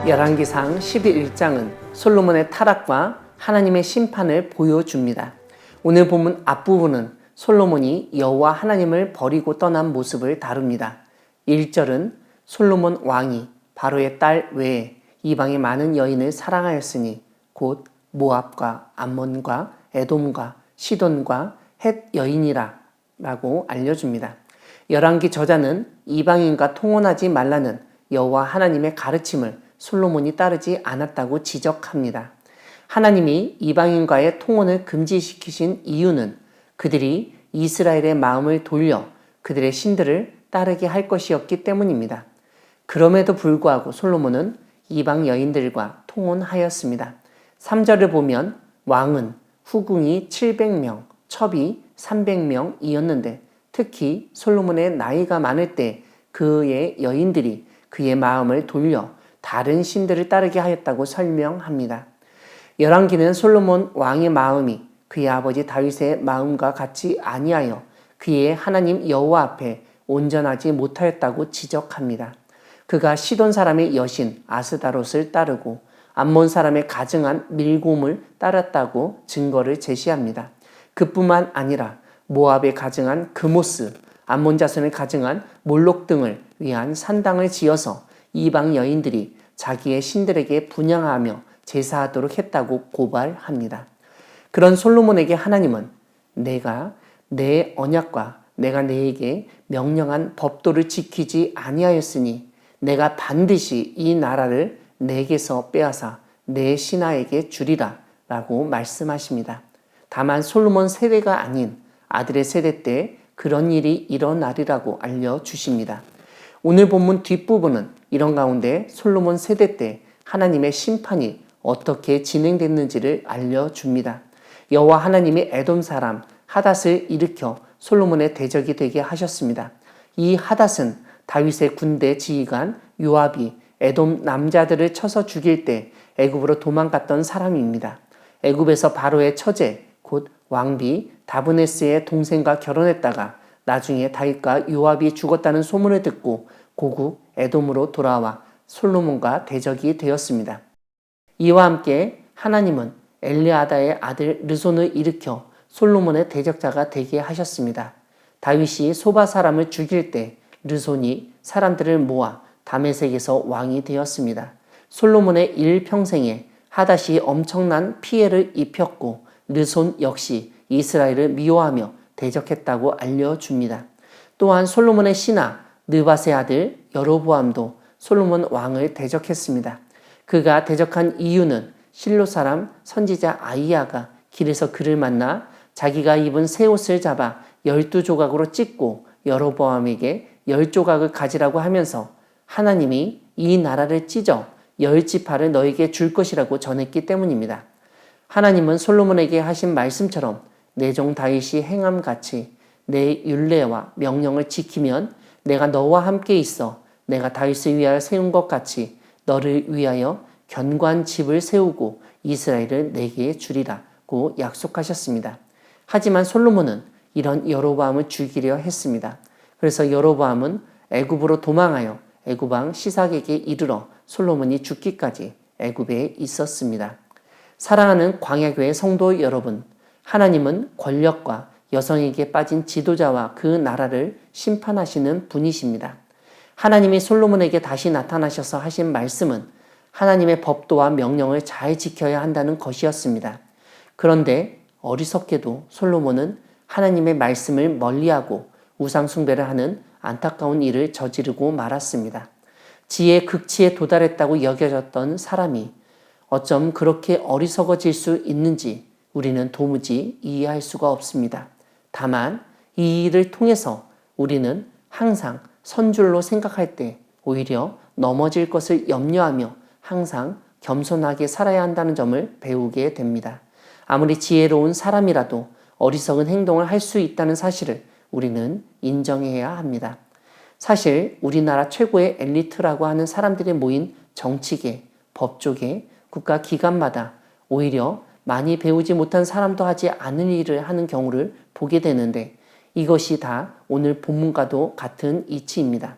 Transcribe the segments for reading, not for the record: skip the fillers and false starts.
열왕기상 11장은 솔로몬의 타락과 하나님의 심판을 보여줍니다. 오늘 본문 앞부분은 솔로몬이 여호와 하나님을 버리고 떠난 모습을 다룹니다. 1절은 솔로몬 왕이 바로의 딸 외에 이방의 많은 여인을 사랑하였으니 곧 모압과 암몬과 에돔과 시돈과 헷 여인이라 라고 알려줍니다. 열왕기 저자는 이방인과 통혼하지 말라는 여호와 하나님의 가르침을 솔로몬이 따르지 않았다고 지적합니다. 하나님이 이방인과의 통혼을 금지시키신 이유는 그들이 이스라엘의 마음을 돌려 그들의 신들을 따르게 할 것이었기 때문입니다. 그럼에도 불구하고 솔로몬은 이방 여인들과 통혼하였습니다. 3절을 보면 왕은 후궁이 700명, 첩이 300명이었는데 특히 솔로몬의 나이가 많을 때 그의 여인들이 그의 마음을 돌려 다른 신들을 따르게 하였다고 설명합니다. 열왕기는 솔로몬 왕의 마음이 그의 아버지 다윗의 마음과 같이 아니하여 그의 하나님 여호와 앞에 온전하지 못하였다고 지적합니다. 그가 시돈 사람의 여신 아스다롯을 따르고 암몬 사람의 가증한 밀곰을 따랐다고 증거를 제시합니다. 그뿐만 아니라 모압의 가증한 그모스, 암몬 자손의 가증한 몰록 등을 위한 산당을 지어서 이방 여인들이 자기의 신들에게 분향하며 제사하도록 했다고 고발합니다. 그런 솔로몬에게 하나님은 내가 내 언약과 내가 내게 명령한 법도를 지키지 아니하였으니 내가 반드시 이 나라를 내게서 빼앗아 내 신하에게 주리라 라고 말씀하십니다. 다만 솔로몬 세대가 아닌 아들의 세대 때 그런 일이 일어나리라고 알려주십니다. 오늘 본문 뒷부분은 이런 가운데 솔로몬 세대 때 하나님의 심판이 어떻게 진행됐는지를 알려줍니다. 여호와 하나님이 에돔 사람 하닷을 일으켜 솔로몬의 대적이 되게 하셨습니다. 이 하닷은 다윗의 군대 지휘관 요압이 에돔 남자들을 쳐서 죽일 때 애굽으로 도망갔던 사람입니다. 애굽에서 바로의 처제 곧 왕비 다브네스의 동생과 결혼했다가 나중에 다윗과 요압이 죽었다는 소문을 듣고 고국 에돔으로 돌아와 솔로몬과 대적이 되었습니다. 이와 함께 하나님은 엘리아다의 아들 르손을 일으켜 솔로몬의 대적자가 되게 하셨습니다. 다윗이 소바 사람을 죽일 때 르손이 사람들을 모아 다메섹에서 왕이 되었습니다. 솔로몬의 일평생에 하닷이 엄청난 피해를 입혔고 르손 역시 이스라엘을 미워하며 대적했다고 알려줍니다. 또한 솔로몬의 신하 느밧의 아들 여로보암도 솔로몬 왕을 대적했습니다. 그가 대적한 이유는 실로 사람 선지자 아이야가 길에서 그를 만나 자기가 입은 새 옷을 잡아 12조각으로 찢고 여로보암에게 10조각을 가지라고 하면서 하나님이 이 나라를 찢어 10지파를 너에게 줄 것이라고 전했기 때문입니다. 하나님은 솔로몬에게 하신 말씀처럼 내 종 다윗이 행함같이 내 율례와 명령을 지키면 내가 너와 함께 있어 내가 다윗을 위하여 세운 것 같이 너를 위하여 견고한 집을 세우고 이스라엘을 내게 주리라고 약속하셨습니다. 하지만 솔로몬은 이런 여로보암을 죽이려 했습니다. 그래서 여로보암은 애굽으로 도망하여 애굽 왕 시삭에게 이르러 솔로몬이 죽기까지 애굽에 있었습니다. 사랑하는 광야교회 성도 여러분, 하나님은 권력과 여성에게 빠진 지도자와 그 나라를 심판하시는 분이십니다. 하나님이 솔로몬에게 다시 나타나셔서 하신 말씀은 하나님의 법도와 명령을 잘 지켜야 한다는 것이었습니다. 그런데 어리석게도 솔로몬은 하나님의 말씀을 멀리하고 우상 숭배를 하는 안타까운 일을 저지르고 말았습니다. 지혜의 극치에 도달했다고 여겨졌던 사람이 어쩜 그렇게 어리석어질 수 있는지 우리는 도무지 이해할 수가 없습니다. 다만 이 일을 통해서 우리는 항상 선줄로 생각할 때 오히려 넘어질 것을 염려하며 항상 겸손하게 살아야 한다는 점을 배우게 됩니다. 아무리 지혜로운 사람이라도 어리석은 행동을 할 수 있다는 사실을 우리는 인정해야 합니다. 사실 우리나라 최고의 엘리트라고 하는 사람들이 모인 정치계, 법조계, 국가기관마다 오히려 많이 배우지 못한 사람도 하지 않은 일을 하는 경우를 보게 되는데 이것이 다 오늘 본문과도 같은 이치입니다.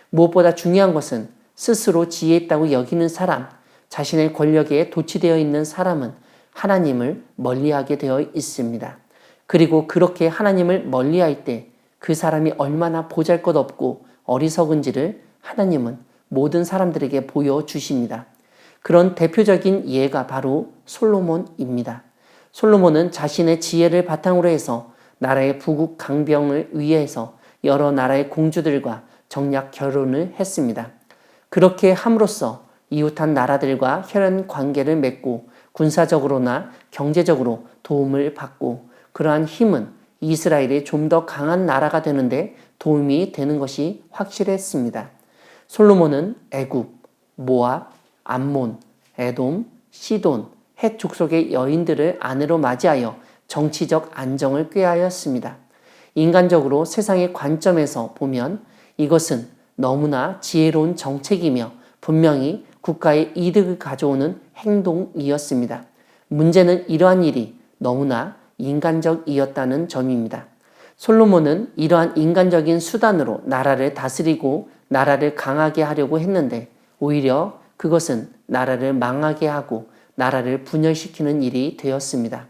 무엇보다 중요한 것은 스스로 지혜 있다고 여기는 사람, 자신의 권력에 도취되어 있는 사람은 하나님을 멀리하게 되어 있습니다. 그리고 그렇게 하나님을 멀리할 때 그 사람이 얼마나 보잘것없고 어리석은지를 하나님은 모든 사람들에게 보여주십니다. 그런 대표적인 예가 바로 솔로몬입니다. 솔로몬은 자신의 지혜를 바탕으로 해서 나라의 부국 강병을 위해서 여러 나라의 공주들과 정략 결혼을 했습니다. 그렇게 함으로써 이웃한 나라들과 혈연 관계를 맺고 군사적으로나 경제적으로 도움을 받고 그러한 힘은 이스라엘이 좀 더 강한 나라가 되는데 도움이 되는 것이 확실했습니다. 솔로몬은 애굽, 모압, 암몬, 에돔, 시돈, 헷 족속의 여인들을 아내로 맞이하여 정치적 안정을 꾀하였습니다. 인간적으로 세상의 관점에서 보면 이것은 너무나 지혜로운 정책이며 분명히 국가의 이득을 가져오는 행동이었습니다. 문제는 이러한 일이 너무나 인간적이었다는 점입니다. 솔로몬은 이러한 인간적인 수단으로 나라를 다스리고 나라를 강하게 하려고 했는데 오히려 그것은 나라를 망하게 하고 나라를 분열시키는 일이 되었습니다.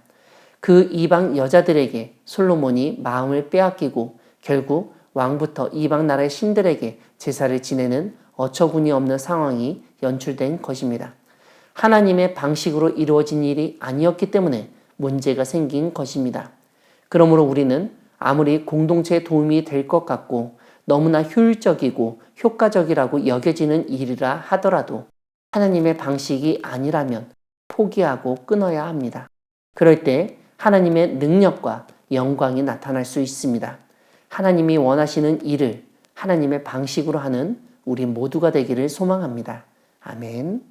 그 이방 여자들에게 솔로몬이 마음을 빼앗기고 결국 왕부터 이방 나라의 신들에게 제사를 지내는 어처구니 없는 상황이 연출된 것입니다. 하나님의 방식으로 이루어진 일이 아니었기 때문에 문제가 생긴 것입니다. 그러므로 우리는 아무리 공동체에 도움이 될 것 같고 너무나 효율적이고 효과적이라고 여겨지는 일이라 하더라도 하나님의 방식이 아니라면 포기하고 끊어야 합니다. 그럴 때 하나님의 능력과 영광이 나타날 수 있습니다. 하나님이 원하시는 일을 하나님의 방식으로 하는 우리 모두가 되기를 소망합니다. 아멘.